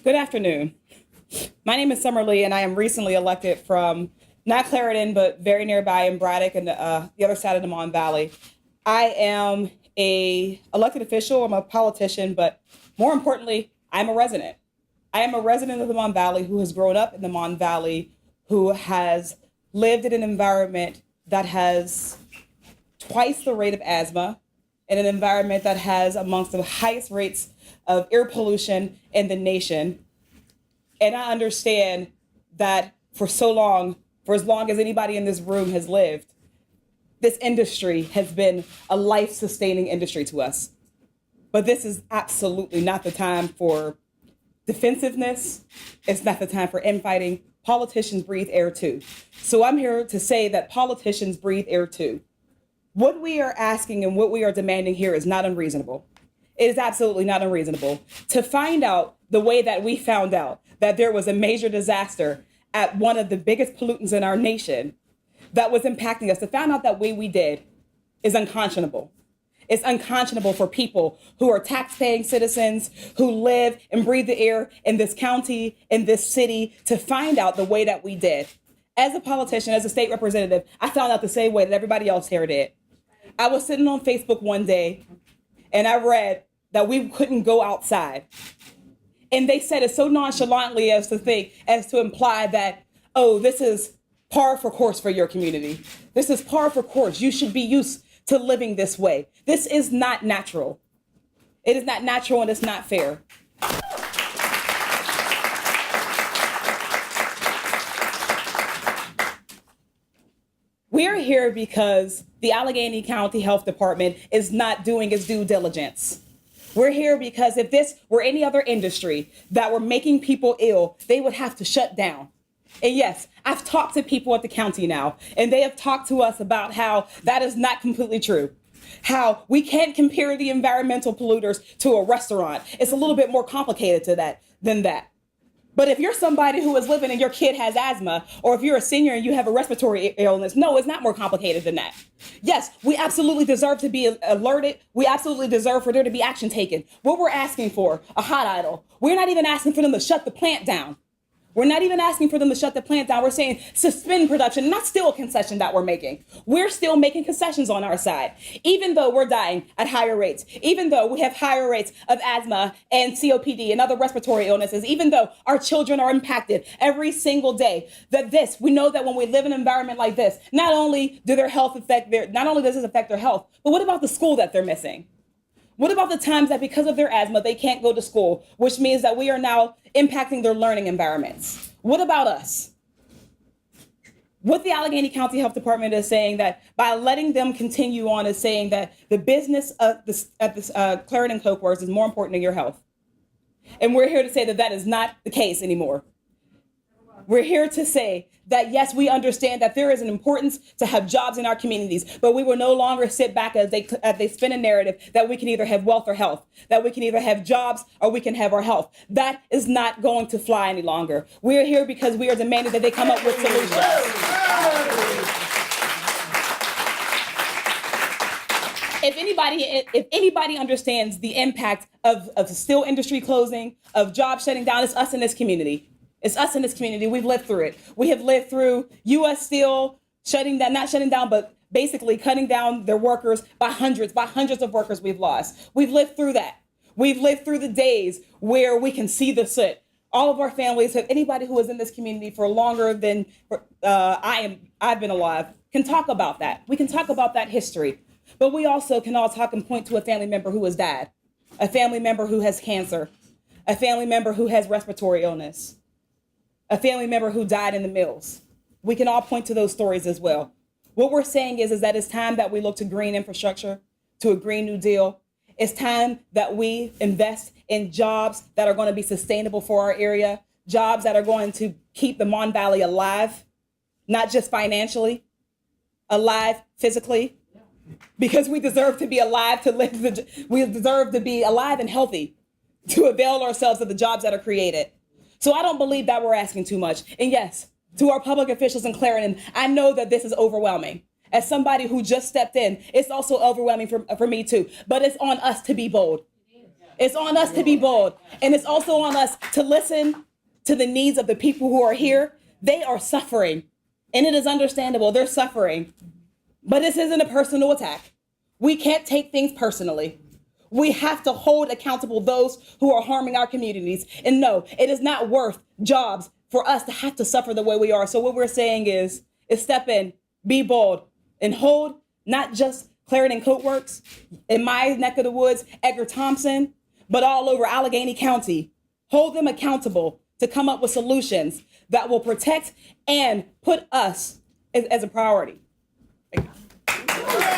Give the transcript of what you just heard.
Good afternoon. My name is Summer Lee, and I am recently elected from not Clairton, but very nearby in Braddock and the other side of the Mon Valley. I am a elected official. I'm a politician, but more importantly, I'm a resident. I am a resident of the Mon Valley who has grown up in the Mon Valley, who has lived in an environment that has twice the rate of asthma, in an environment that has amongst the highest rates of air pollution in the nation. And I understand that for so long, for as long as anybody in this room has lived, this industry has been a life-sustaining industry to us. But this is absolutely not the time for defensiveness. It's not the time for infighting. Politicians breathe air too. So I'm here to say that politicians breathe air too. What we are asking and what we are demanding here is not unreasonable. It is absolutely not unreasonable to find out the way that we found out that there was a major disaster at one of the biggest pollutants in our nation that was impacting us. To find out that way we did is unconscionable. It's unconscionable for people who are tax-paying citizens who live and breathe the air in this county, in this city, to find out the way that we did. As a politician, as a state representative, I found out the same way that everybody else here did. I was sitting on Facebook one day and I read that we couldn't go outside. And they said it so nonchalantly as to imply that, oh, this is par for course for your community. This is par for course. You should be used to living this way. This is not natural. It is not natural and it's not fair. We are here because the Allegheny County Health Department is not doing its due diligence. We're here because if this were any other industry that were making people ill, they would have to shut down. And yes, I've talked to people at the county now, and they have talked to us about how that is not completely true. How we can't compare the environmental polluters to a restaurant. It's a little bit more complicated than that. But if you're somebody who is living and your kid has asthma, or if you're a senior and you have a respiratory illness, no, it's not more complicated than that. Yes, we absolutely deserve to be alerted. We absolutely deserve for there to be action taken. What we're asking for, a hot idle. We're not even asking for them to shut the plant down. We're not even asking for them to shut the plant down. We're saying suspend production, and that's still a concession that we're making. We're still making concessions on our side, even though we're dying at higher rates, even though we have higher rates of asthma and COPD and other respiratory illnesses, even though our children are impacted every single day. We know that when we live in an environment like this, not only does this affect their health, but what about the school that they're missing? What about the times that because of their asthma, they can't go to school, which means that we are now impacting their learning environments? What about us? What the Allegheny County Health Department is saying that by letting them continue on is saying that the business at this Clairton Coke Works is more important than your health. And we're here to say that that is not the case anymore. We're here to say that, yes, we understand that there is an importance to have jobs in our communities, but we will no longer sit back as they spin a narrative that we can either have wealth or health, that we can either have jobs or we can have our health. That is not going to fly any longer. We're here because we are demanding that they come up with solutions. If anybody understands the impact of the steel industry closing, of jobs shutting down, it's us in this community. It's us in this community. We've lived through it. We have lived through U.S. Steel not shutting down, but basically cutting down their workers by hundreds of workers we've lost. We've lived through that. We've lived through the days where we can see the soot. All of our families, anybody who is in this community for longer than I've been alive, can talk about that. We can talk about that history. But we also can all talk and point to a family member who has died, a family member who has cancer, a family member who has respiratory illness, a family member who died in the mills. We can all point to those stories as well. What we're saying is that it's time that we look to green infrastructure, to a Green New Deal. It's time that we invest in jobs that are going to be sustainable for our area, jobs that are going to keep the Mon Valley alive, not just financially, alive physically, because we deserve to be alive to live. We deserve to be alive and healthy to avail ourselves of the jobs that are created. So I don't believe that we're asking too much. And yes, to our public officials in Clairton, I know that this is overwhelming. As somebody who just stepped in, it's also overwhelming for me too. But it's on us to be bold. It's on us to be bold. And it's also on us to listen to the needs of the people who are here. They are suffering. And it is understandable. They're suffering. But this isn't a personal attack. We can't take things personally. We have to hold accountable those who are harming our communities. And no, it is not worth jobs for us to have to suffer the way we are. So what we're saying is step in, be bold, and hold not just Clairton Coke Works in my neck of the woods, Edgar Thompson, but all over Allegheny County. Hold them accountable to come up with solutions that will protect and put us as a priority. Thank you.